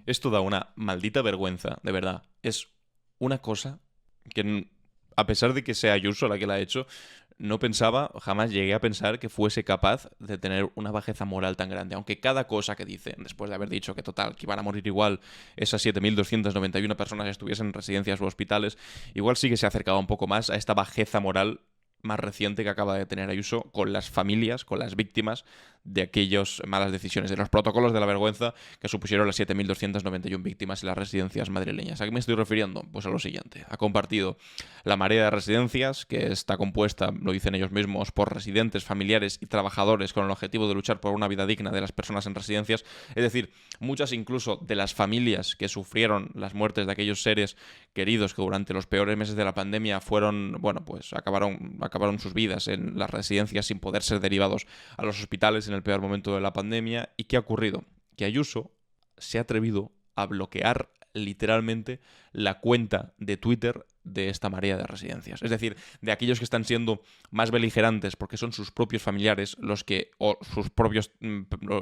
Esto da una maldita vergüenza, de verdad. Es una cosa que, a pesar de que sea Ayuso la que la ha hecho, no pensaba, jamás llegué a pensar que fuese capaz de tener una bajeza moral tan grande. Aunque cada cosa que dice, después de haber dicho que total, que iban a morir igual esas 7.291 personas que estuviesen en residencias o hospitales, igual sí que se acercaba un poco más a esta bajeza moral más reciente que acaba de tener Ayuso con las familias, con las víctimas de aquellas malas decisiones, de los protocolos de la vergüenza que supusieron las 7.291 víctimas en las residencias madrileñas. ¿A qué me estoy refiriendo? Pues a lo siguiente. Ha compartido la marea de residencias, que está compuesta, lo dicen ellos mismos, por residentes, familiares y trabajadores con el objetivo de luchar por una vida digna de las personas en residencias. Es decir, muchas incluso de las familias que sufrieron las muertes de aquellos seres queridos que durante los peores meses de la pandemia fueron, bueno, pues acabaron sus vidas en las residencias sin poder ser derivados a los hospitales en el peor momento de la pandemia. ¿Y qué ha ocurrido? Que Ayuso se ha atrevido a bloquear literalmente la cuenta de Twitter de esta marea de residencias. Es decir, de aquellos que están siendo más beligerantes porque son sus propios familiares los que, o sus propios,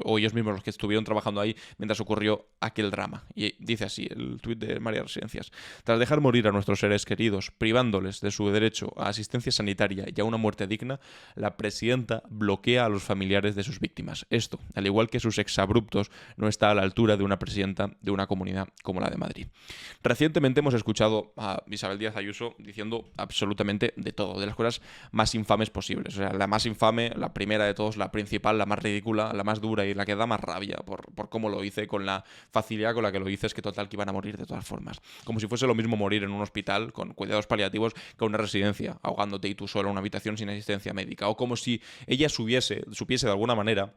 o ellos mismos los que estuvieron trabajando ahí mientras ocurrió aquel drama. Y dice así el tuit de Marea de Residencias. Tras dejar morir a nuestros seres queridos, privándoles de su derecho a asistencia sanitaria y a una muerte digna, la presidenta bloquea a los familiares de sus víctimas. Esto, al igual que sus exabruptos, no está a la altura de una presidenta de una comunidad como la de Madrid. Recientemente hemos escuchado a Isabel Díaz Ayuso diciendo absolutamente de todo, de las cosas más infames posibles. O sea, la más infame, la primera de todos, la principal, la más ridícula, la más dura y la que da más rabia por cómo lo hice, con la facilidad con la que lo hice, es que total que iban a morir de todas formas. Como si fuese lo mismo morir en un hospital con cuidados paliativos que en una residencia, ahogándote y tú solo en una habitación sin asistencia médica. O como si ella supiese de alguna manera.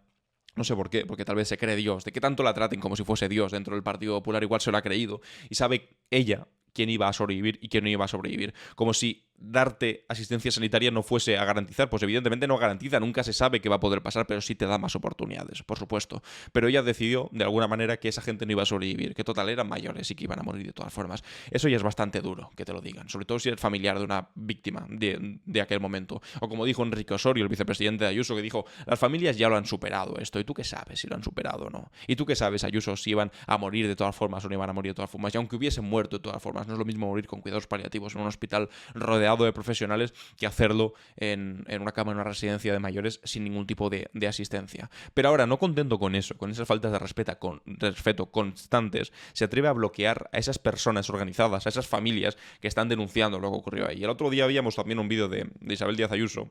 No sé por qué, porque tal vez se cree Dios. De qué tanto la traten como si fuese Dios dentro del Partido Popular, igual se lo ha creído. Y sabe ella quién iba a sobrevivir y quién no iba a sobrevivir. Como si darte asistencia sanitaria no fuese a garantizar. Pues evidentemente no garantiza, nunca se sabe qué va a poder pasar, pero sí te da más oportunidades, por supuesto. Pero ella decidió, de alguna manera, que esa gente no iba a sobrevivir, que total eran mayores y que iban a morir de todas formas. Eso ya es bastante duro, que te lo digan. Sobre todo si eres familiar de una víctima de aquel momento. O como dijo Enrique Osorio, el vicepresidente de Ayuso, que dijo, las familias ya lo han superado esto. ¿Y tú qué sabes si lo han superado o no? ¿Y tú qué sabes, Ayuso, si iban a morir de todas formas o no iban a morir de todas formas? Y aunque hubiesen muerto de todas formas, no es lo mismo morir con cuidados paliativos en un hospital rodeado de profesionales que hacerlo en una cama en una residencia de mayores sin ningún tipo de asistencia. Pero ahora, no contento con eso, con esas faltas de respeto constantes, se atreve a bloquear a esas personas organizadas, a esas familias que están denunciando lo que ocurrió ahí. El otro día veíamos también un vídeo de Isabel Díaz Ayuso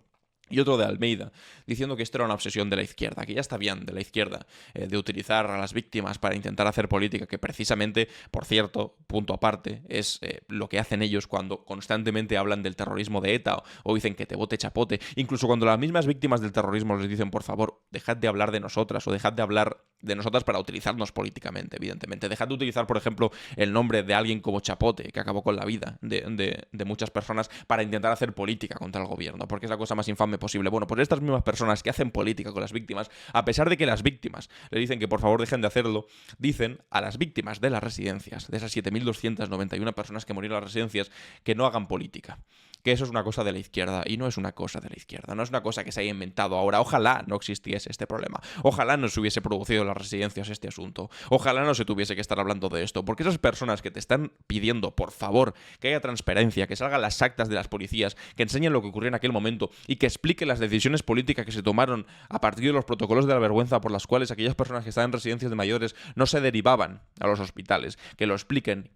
y otro de Almeida, diciendo que esto era una obsesión de la izquierda, que ya está bien de la izquierda, de utilizar a las víctimas para intentar hacer política, que precisamente, por cierto, punto aparte, es lo que hacen ellos cuando constantemente hablan del terrorismo de ETA o dicen que te vote chapote, incluso cuando las mismas víctimas del terrorismo les dicen, por favor, dejad de hablar de nosotras o dejad de hablar de nosotras para utilizarnos políticamente, evidentemente. Dejad de utilizar, por ejemplo, el nombre de alguien como Chapote, que acabó con la vida de muchas personas, para intentar hacer política contra el gobierno, porque es la cosa más infame posible. Bueno, pues estas mismas personas que hacen política con las víctimas, a pesar de que las víctimas le dicen que por favor dejen de hacerlo, dicen a las víctimas de las residencias, de esas 7.291 personas que murieron en las residencias, que no hagan política. Que eso es una cosa de la izquierda, y no es una cosa de la izquierda, no es una cosa que se haya inventado ahora. Ojalá no existiese este problema, ojalá no se hubiese producido en las residencias este asunto, ojalá no se tuviese que estar hablando de esto, porque esas personas que te están pidiendo, por favor, que haya transparencia, que salgan las actas de las policías, que enseñen lo que ocurrió en aquel momento y que expliquen las decisiones políticas que se tomaron a partir de los protocolos de la vergüenza por las cuales aquellas personas que están en residencias de mayores no se derivaban a los hospitales, que lo expliquen,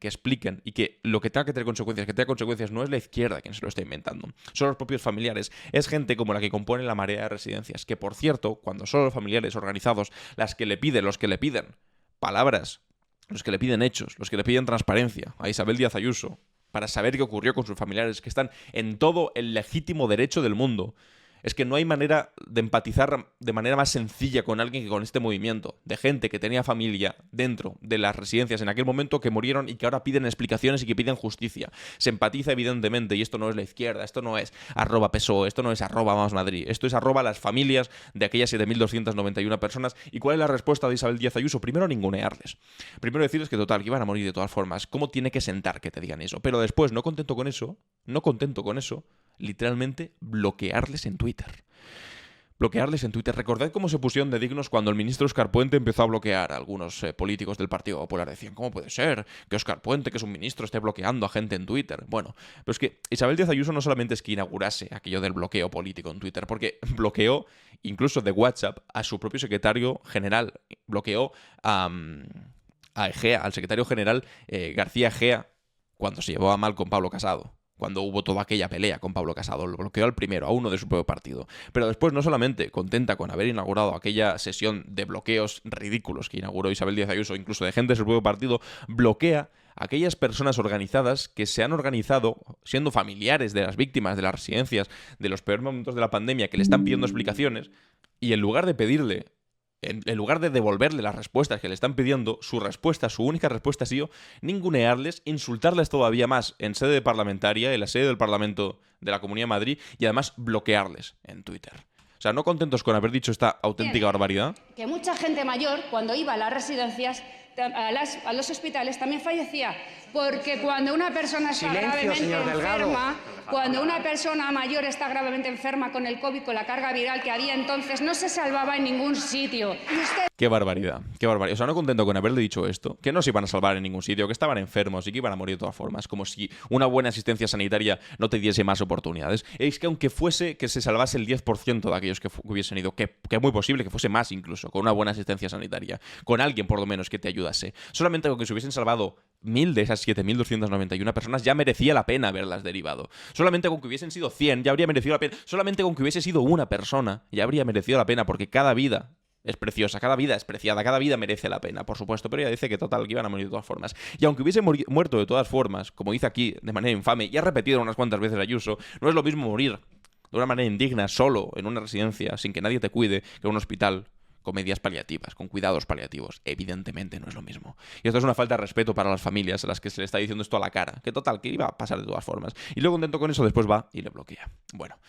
y que lo que tenga que tener consecuencias, que tenga consecuencias, no es la izquierda quien se lo está inventando, son los propios familiares, es gente como la que compone la marea de residencias, que por cierto, cuando son los familiares organizados los que le piden palabras, los que le piden hechos, los que le piden transparencia a Isabel Díaz Ayuso para saber qué ocurrió con sus familiares, que están en todo el legítimo derecho del mundo. Es que no hay manera de empatizar de manera más sencilla con alguien que con este movimiento de gente que tenía familia dentro de las residencias en aquel momento, que murieron y que ahora piden explicaciones y que piden justicia. Se empatiza evidentemente, y esto no es la izquierda, esto no es @PSOE, esto no es @Vamos Madrid, esto es las familias de aquellas 7.291 personas. ¿Y cuál es la respuesta de Isabel Díaz Ayuso? Primero, ningunearles. Primero decirles que total, que iban a morir de todas formas. ¿Cómo tiene que sentar que te digan eso? Pero después, no contento con eso, literalmente bloquearles en Twitter. Bloquearles en Twitter. Recordad cómo se pusieron de dignos cuando el ministro Óscar Puente empezó a bloquear a algunos políticos del Partido Popular. Decían, ¿cómo puede ser que Óscar Puente, que es un ministro, esté bloqueando a gente en Twitter? Bueno, pero es que Isabel Díaz Ayuso no solamente es que inaugurase aquello del bloqueo político en Twitter, porque bloqueó incluso de WhatsApp a su propio secretario general. Bloqueó a Egea, al secretario general García Egea, cuando se llevaba mal con Pablo Casado. Cuando hubo toda aquella pelea con Pablo Casado, lo bloqueó al primero, a uno de su propio partido. Pero después, no solamente contenta con haber inaugurado aquella sesión de bloqueos ridículos que inauguró Isabel Díaz Ayuso, incluso de gente de su propio partido, bloquea a aquellas personas organizadas que se han organizado siendo familiares de las víctimas de las residencias de los peores momentos de la pandemia, que le están pidiendo explicaciones, y en lugar de pedirle, en lugar de devolverle las respuestas que le están pidiendo, su única respuesta ha sido ningunearles, insultarles todavía más en sede parlamentaria, en la sede del Parlamento de la Comunidad de Madrid, y además bloquearles en Twitter. O sea, no contentos con haber dicho esta auténtica barbaridad. Que mucha gente mayor, cuando iba a las residencias, a los hospitales, también fallecía. Porque cuando una persona está gravemente enferma, cuando una persona mayor está gravemente enferma con el COVID, con la carga viral que había entonces, no se salvaba en ningún sitio. Y usted... Qué barbaridad, qué barbaridad. O sea, no contento con haberle dicho esto, que no se iban a salvar en ningún sitio, que estaban enfermos y que iban a morir de todas formas, como si una buena asistencia sanitaria no te diese más oportunidades. Es que aunque fuese que se salvase el 10% de aquellos que hubiesen ido, que es muy posible que fuese más incluso, con una buena asistencia sanitaria, con alguien por lo menos que te ayudase, solamente con que se hubiesen salvado 1000 de esas 7291 personas ya merecía la pena haberlas derivado. Solamente con que hubiesen sido 100 ya habría merecido la pena. Solamente con que hubiese sido una persona ya habría merecido la pena, porque cada vida es preciosa, cada vida es preciada, cada vida merece la pena, por supuesto, pero ella dice que total, que iban a morir de todas formas. Y aunque hubiese muerto de todas formas, como dice aquí, de manera infame, y ha repetido unas cuantas veces Ayuso, no es lo mismo morir de una manera indigna, solo, en una residencia, sin que nadie te cuide, que en un hospital con medidas paliativas, con cuidados paliativos. Evidentemente no es lo mismo. Y esto es una falta de respeto para las familias a las que se le está diciendo esto a la cara. Que total, que iba a pasar de todas formas. Y luego, contento con eso, después va y le bloquea. Bueno,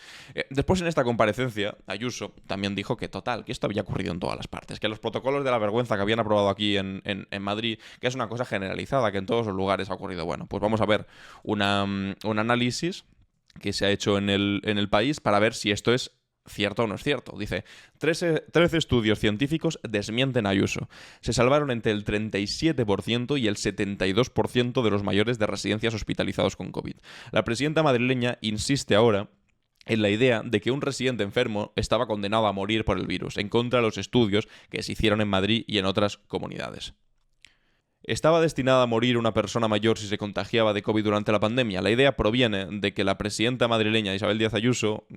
después en esta comparecencia, Ayuso también dijo que total, que esto había ocurrido en todas las partes. Que los protocolos de la vergüenza que habían aprobado aquí en Madrid, que es una cosa generalizada, que en todos los lugares ha ocurrido. Bueno, pues vamos a ver un análisis que se ha hecho en el país para ver si esto es cierto o no es cierto. Dice, 13 estudios científicos desmienten a Ayuso. Se salvaron entre el 37% y el 72% de los mayores de residencias hospitalizados con COVID. La presidenta madrileña insiste ahora en la idea de que un residente enfermo estaba condenado a morir por el virus, en contra de los estudios que se hicieron en Madrid y en otras comunidades. ¿Estaba destinada a morir una persona mayor si se contagiaba de COVID durante la pandemia? La idea proviene de la presidenta madrileña Isabel Díaz Ayuso,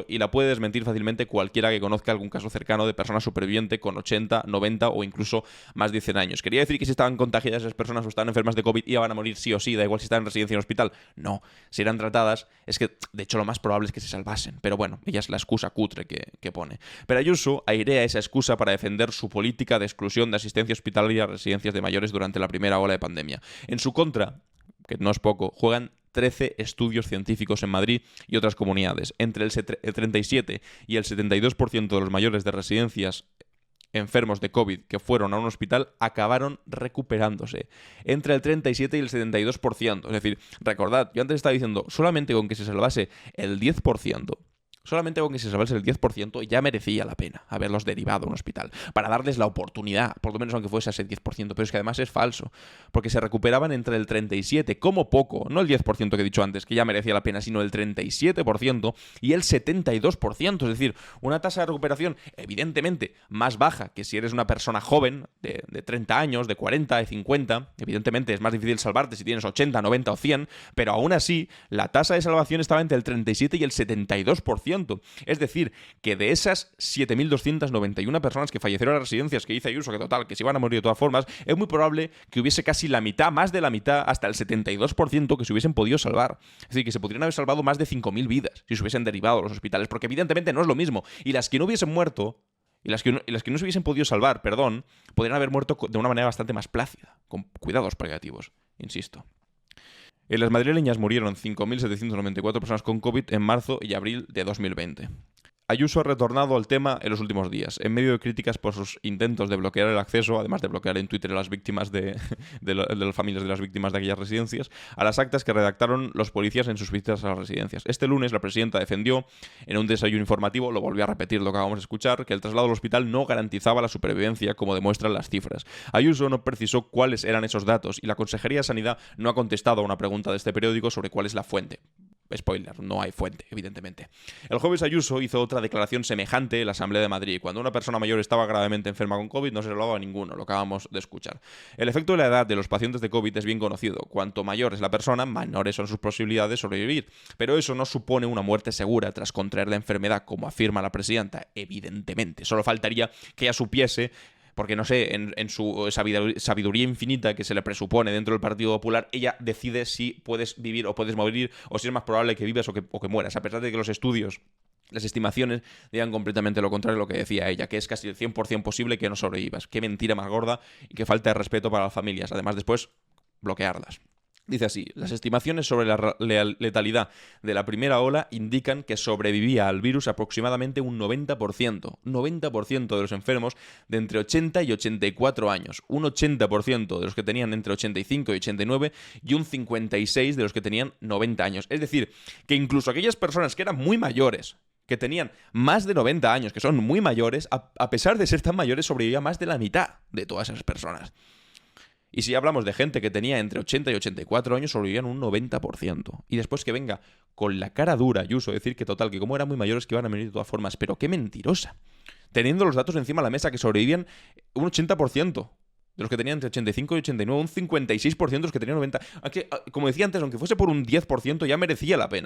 y la puede desmentir fácilmente cualquiera que conozca algún caso cercano de persona superviviente con 80, 90 o incluso más de 100 años. ¿Quería decir que si estaban contagiadas esas personas o estaban enfermas de COVID iban a morir sí o sí, da igual si estaban en residencia o en hospital? No, si eran tratadas, es que de hecho lo más probable es que se salvasen, pero bueno, ella es la excusa cutre que pone. Pero Ayuso airea esa excusa para defender su política de exclusión de asistencia hospitalaria a residencias de mayores durante la primera ola de pandemia. En su contra, que no es poco, juegan 13 estudios científicos en Madrid y otras comunidades. Entre el 37 y el 72% de los mayores de residencias enfermos de COVID que fueron a un hospital acabaron recuperándose. Entre el 37 y el 72%. Es decir, recordad, yo antes estaba diciendo, solamente con que se salvase el 10%, solamente con que se salvase el 10% ya merecía la pena haberlos derivado a un hospital, para darles la oportunidad, por lo menos aunque fuese ese 10%, pero es que además es falso, porque se recuperaban entre el 37%, como poco, no el 10% que he dicho antes, que ya merecía la pena, sino el 37% y el 72%, es decir, una tasa de recuperación evidentemente más baja que si eres una persona joven, de 30 años, de 40, de 50, evidentemente es más difícil salvarte si tienes 80, 90 o 100, pero aún así, la tasa de salvación estaba entre el 37 y el 72%. Es decir, que de esas 7.291 personas que fallecieron en las residencias que dice Ayuso, que total, que se iban a morir de todas formas, es muy probable que hubiese casi la mitad, más de la mitad, hasta el 72% que se hubiesen podido salvar. Es decir, que se podrían haber salvado más de 5.000 vidas si se hubiesen derivado a los hospitales, porque evidentemente no es lo mismo. Y las que no hubiesen muerto, y las que no se hubiesen podido salvar, podrían haber muerto de una manera bastante más plácida, con cuidados paliativos, insisto. En las madrileñas murieron 5.794 personas con COVID en marzo y abril de 2020. Ayuso ha retornado al tema en los últimos días, en medio de críticas por sus intentos de bloquear el acceso, además de bloquear en Twitter a las víctimas de las familias de las víctimas de aquellas residencias, a las actas que redactaron los policías en sus visitas a las residencias. Este lunes la presidenta defendió, en un desayuno informativo, lo volvió a repetir lo que acabamos de escuchar, que el traslado al hospital no garantizaba la supervivencia, como demuestran las cifras. Ayuso no precisó cuáles eran esos datos y la Consejería de Sanidad no ha contestado a una pregunta de este periódico sobre cuál es la fuente. Spoiler, no hay fuente, evidentemente. El jueves Ayuso hizo otra declaración semejante en la Asamblea de Madrid. Cuando una persona mayor estaba gravemente enferma con COVID, no se lo hablaba a ninguno, lo acabamos de escuchar. El efecto de la edad de los pacientes de COVID es bien conocido. Cuanto mayor es la persona, menores son sus posibilidades de sobrevivir. Pero eso no supone una muerte segura tras contraer la enfermedad, como afirma la presidenta, evidentemente. Solo faltaría que ella supiese, porque no sé, en su sabiduría infinita que se le presupone dentro del Partido Popular, ella decide si puedes vivir o puedes morir, o si es más probable que vivas o que mueras, a pesar de que los estudios, las estimaciones, digan completamente lo contrario de lo que decía ella, que es casi el 100% posible que no sobrevivas. Qué mentira más gorda y qué falta de respeto para las familias. Además, después, bloquearlas. Dice así: las estimaciones sobre la letalidad de la primera ola indican que sobrevivía al virus aproximadamente un 90%. 90% de los enfermos de entre 80 y 84 años. Un 80% de los que tenían entre 85 y 89 y un 56% de los que tenían 90 años. Es decir, que incluso aquellas personas que eran muy mayores, que tenían más de 90 años, que son muy mayores, a pesar de ser tan mayores, sobrevivía más de la mitad de todas esas personas. Y si hablamos de gente que tenía entre 80 y 84 años, sobrevivían un 90%. Y después que venga con la cara dura Ayuso decir que total, que como eran muy mayores que iban a morir de todas formas. Pero qué mentirosa. Teniendo los datos encima de la mesa, que sobrevivían un 80% de los que tenían entre 85 y 89, un 56% de los que tenían 90. Aunque, como decía antes, aunque fuese por un 10%, ya merecía la pena.